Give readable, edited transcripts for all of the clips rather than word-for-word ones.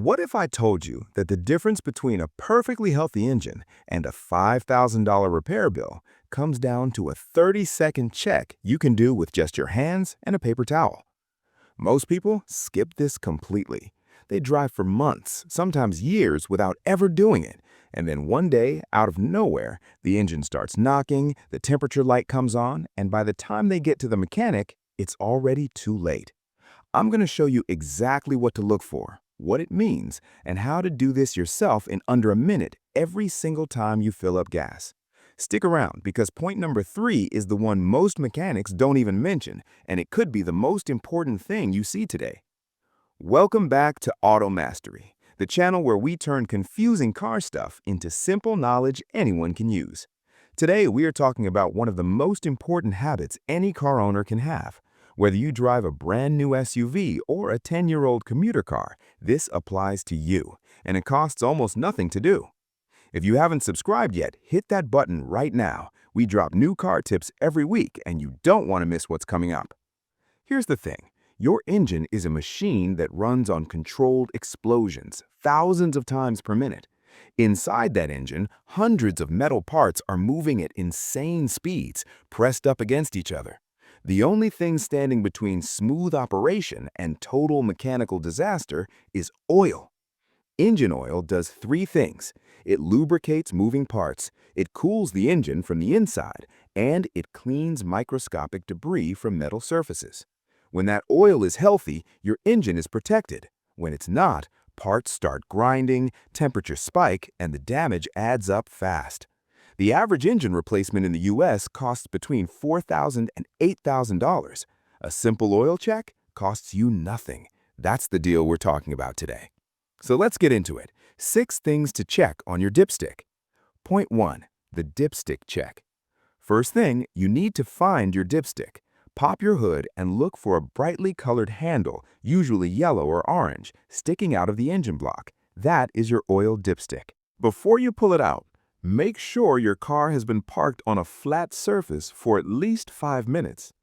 What if I told you that the difference between a perfectly healthy engine and a $5,000 repair bill comes down to a 30-second check you can do with just your hands and a paper towel? Most people skip this completely. They drive for months, sometimes years, without ever doing it. And then one day, out of nowhere, the engine starts knocking, the temperature light comes on, and by the time they get to the mechanic, it's already too late. I'm going to show you exactly what to look for, what it means, and how to do this yourself in under a minute every single time you fill up gas. Stick around because point number 3 is the one most mechanics don't even mention, and it could be the most important thing you see today. Welcome back to Auto Mastery, the channel where we turn confusing car stuff into simple knowledge anyone can use. Today, we are talking about one of the most important habits any car owner can have. Whether you drive a brand new SUV or a 10-year-old commuter car, this applies to you, and it costs almost nothing to do. If you haven't subscribed yet, hit that button right now. We drop new car tips every week, and you don't want to miss what's coming up. Here's the thing. Your engine is a machine that runs on controlled explosions, thousands of times per minute. Inside that engine, hundreds of metal parts are moving at insane speeds, pressed up against each other. The only thing standing between smooth operation and total mechanical disaster is oil. Engine oil does 3 things. It lubricates moving parts, it cools the engine from the inside, and it cleans microscopic debris from metal surfaces. When that oil is healthy, your engine is protected. When it's not, parts start grinding, temperatures spike, and the damage adds up fast. The average engine replacement in the US costs between $4,000 and $8,000. A simple oil check costs you nothing. That's the deal we're talking about today. So let's get into it. 6 things to check on your dipstick. Point 1. The dipstick check. First thing, you need to find your dipstick. Pop your hood and look for a brightly colored handle, usually yellow or orange, sticking out of the engine block. That is your oil dipstick. Before you pull it out, make sure your car has been parked on a flat surface for at least 5 minutes.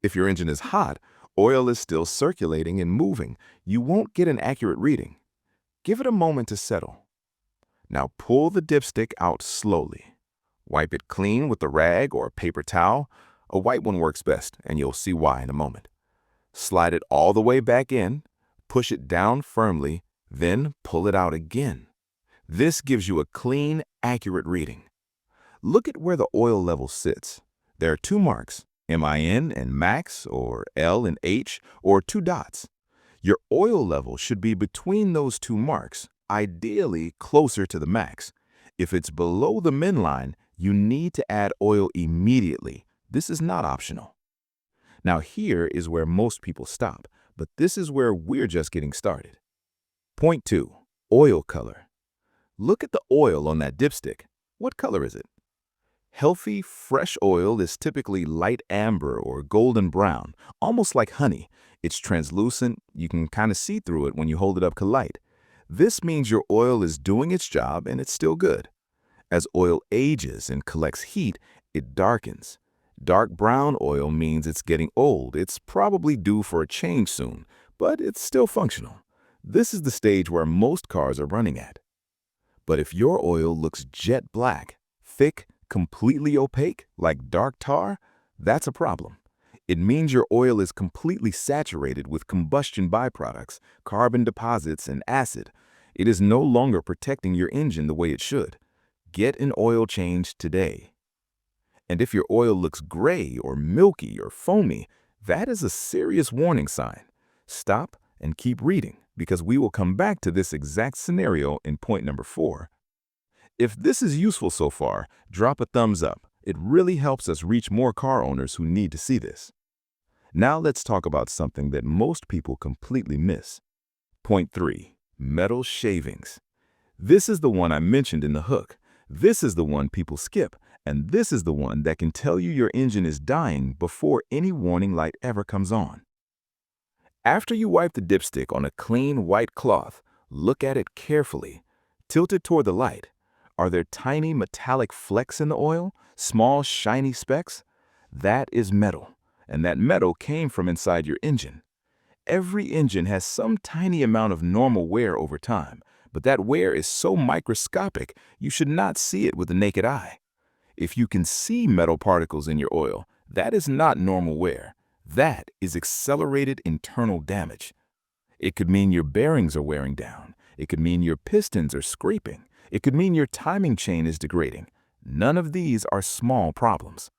If your engine is hot, oil is still circulating and moving, you won't get an accurate reading. Give it a moment to settle. Now pull the dipstick out slowly. Wipe it clean with a rag or a paper towel. A white one works best, and you'll see why in a moment. Slide it all the way back in, push it down firmly, then pull it out again. This gives you a clean, accurate reading. Look at where the oil level sits. There are 2 marks, MIN and max, or L and H, or 2 dots. Your oil level should be between those 2 marks, ideally closer to the max. If it's below the min line, you need to add oil immediately. This is not optional. Now here is where most people stop, but this is where we're just getting started. Point 2. Oil color. Look at the oil on that dipstick. What color is it? Healthy, fresh oil is typically light amber or golden brown, almost like honey. It's translucent, you can kind of see through it when you hold it up to light. This means your oil is doing its job and it's still good. As oil ages and collects heat, it darkens. Dark brown oil means it's getting old. It's probably due for a change soon, but it's still functional. This is the stage where most cars are running at. But if your oil looks jet black, thick, completely opaque, like dark tar, that's a problem. It means your oil is completely saturated with combustion byproducts, carbon deposits, and acid. It is no longer protecting your engine the way it should. Get an oil change today. And if your oil looks gray or milky or foamy, that is a serious warning sign. Stop and keep reading, because we will come back to this exact scenario in point number 4. If this is useful so far, drop a thumbs up. It really helps us reach more car owners who need to see this. Now let's talk about something that most people completely miss. Point 3. Metal shavings. This is the one I mentioned in the hook. This is the one people skip, and this is the one that can tell you your engine is dying before any warning light ever comes on. After you wipe the dipstick on a clean white cloth, look at it carefully. Tilt it toward the light. Are there tiny metallic flecks in the oil? Small shiny specks? That is metal, and that metal came from inside your engine. Every engine has some tiny amount of normal wear over time, but that wear is so microscopic you should not see it with the naked eye. If you can see metal particles in your oil, that is not normal wear. That is accelerated internal damage. It could mean your bearings are wearing down. It could mean your pistons are scraping. It could mean your timing chain is degrading. None of these are small problems.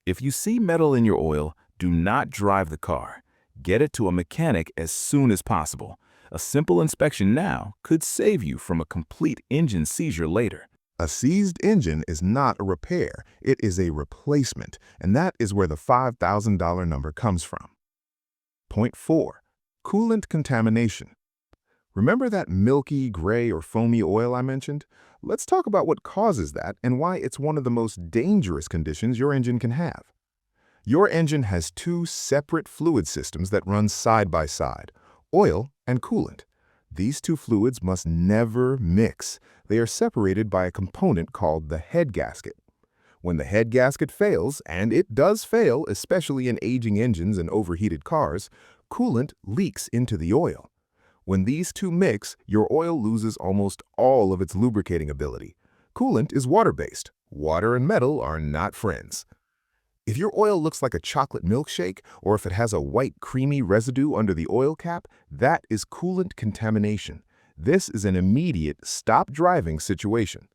If you see metal in your oil, do not drive the car. Get it to a mechanic as soon as possible. A simple inspection now could save you from a complete engine seizure later. A seized engine is not a repair, it is a replacement, and that is where the $5,000 number comes from. Point 4. Coolant contamination. Remember that milky, gray, or foamy oil I mentioned? Let's talk about what causes that and why it's one of the most dangerous conditions your engine can have. Your engine has two separate fluid systems that run side by side, oil and coolant. These two fluids must never mix. They are separated by a component called the head gasket. When the head gasket fails, and it does fail, especially in aging engines and overheated cars, coolant leaks into the oil. When these two mix, your oil loses almost all of its lubricating ability. Coolant is water-based. Water and metal are not friends. If your oil looks like a chocolate milkshake, or if it has a white creamy residue under the oil cap, that is coolant contamination. This is an immediate stop driving situation.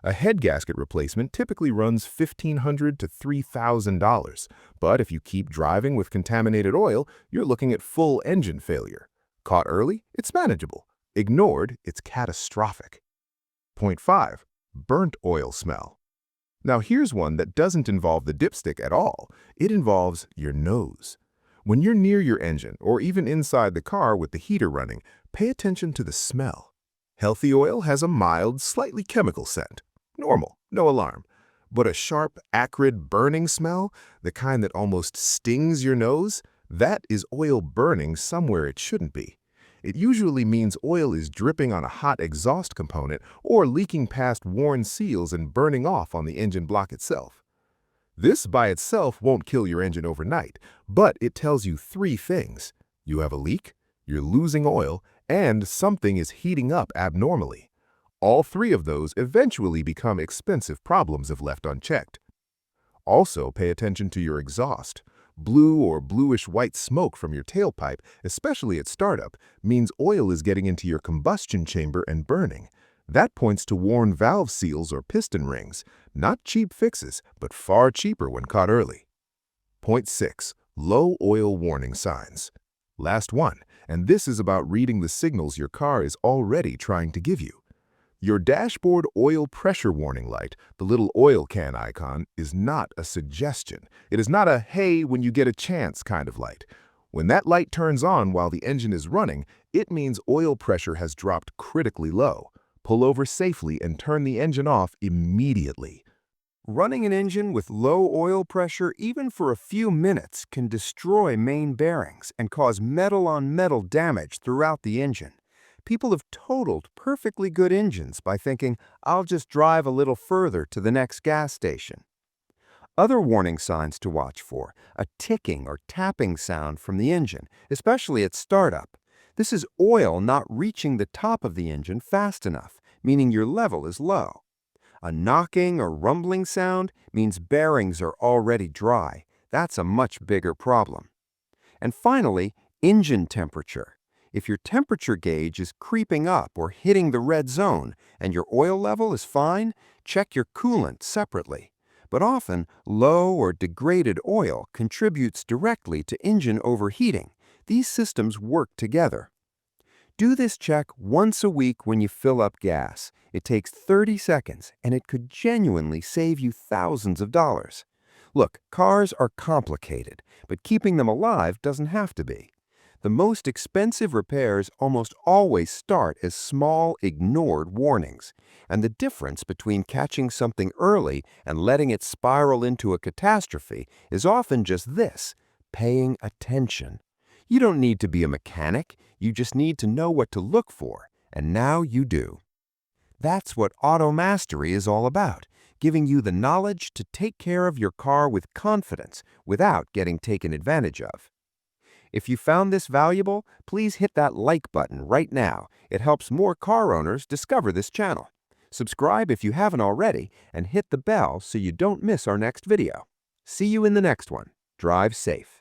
A head gasket replacement typically runs $1,500 to $3,000, but if you keep driving with contaminated oil, you're looking at full engine failure. Caught early, it's manageable. Ignored, it's catastrophic. Point 5. Burnt oil smell. Now here's one that doesn't involve the dipstick at all. It involves your nose. When you're near your engine, or even inside the car with the heater running, pay attention to the smell. Healthy oil has a mild, slightly chemical scent. Normal, no alarm. But a sharp, acrid, burning smell, the kind that almost stings your nose, that is oil burning somewhere it shouldn't be. It usually means oil is dripping on a hot exhaust component or leaking past worn seals and burning off on the engine block itself. This by itself won't kill your engine overnight, but it tells you three things. You have a leak, you're losing oil, and something is heating up abnormally. All three of those eventually become expensive problems if left unchecked. Also, pay attention to your exhaust. Blue or bluish-white smoke from your tailpipe, especially at startup, means oil is getting into your combustion chamber and burning. That points to worn valve seals or piston rings. Not cheap fixes, but far cheaper when caught early. Point 6. Low oil warning signs. Last one, and this is about reading the signals your car is already trying to give you. Your dashboard oil pressure warning light, the little oil can icon, is not a suggestion. It is not a "hey, when you get a chance" kind of light. When that light turns on while the engine is running, it means oil pressure has dropped critically low. Pull over safely and turn the engine off immediately. Running an engine with low oil pressure even for a few minutes can destroy main bearings and cause metal-on-metal damage throughout the engine. People have totaled perfectly good engines by thinking, "I'll just drive a little further to the next gas station." Other warning signs to watch for: a ticking or tapping sound from the engine, especially at startup. This is oil not reaching the top of the engine fast enough, meaning your level is low. A knocking or rumbling sound means bearings are already dry. That's a much bigger problem. And finally, engine temperature. If your temperature gauge is creeping up or hitting the red zone and your oil level is fine, check your coolant separately. But often, low or degraded oil contributes directly to engine overheating. These systems work together. Do this check once a week when you fill up gas. It takes 30 seconds, and it could genuinely save you thousands of dollars. Look, cars are complicated, but keeping them alive doesn't have to be. The most expensive repairs almost always start as small, ignored warnings. And the difference between catching something early and letting it spiral into a catastrophe is often just this: paying attention. You don't need to be a mechanic, you just need to know what to look for, and now you do. That's what Auto Mastery is all about, giving you the knowledge to take care of your car with confidence without getting taken advantage of. If you found this valuable, please hit that like button right now. It helps more car owners discover this channel. Subscribe if you haven't already, and hit the bell so you don't miss our next video. See you in the next one. Drive safe.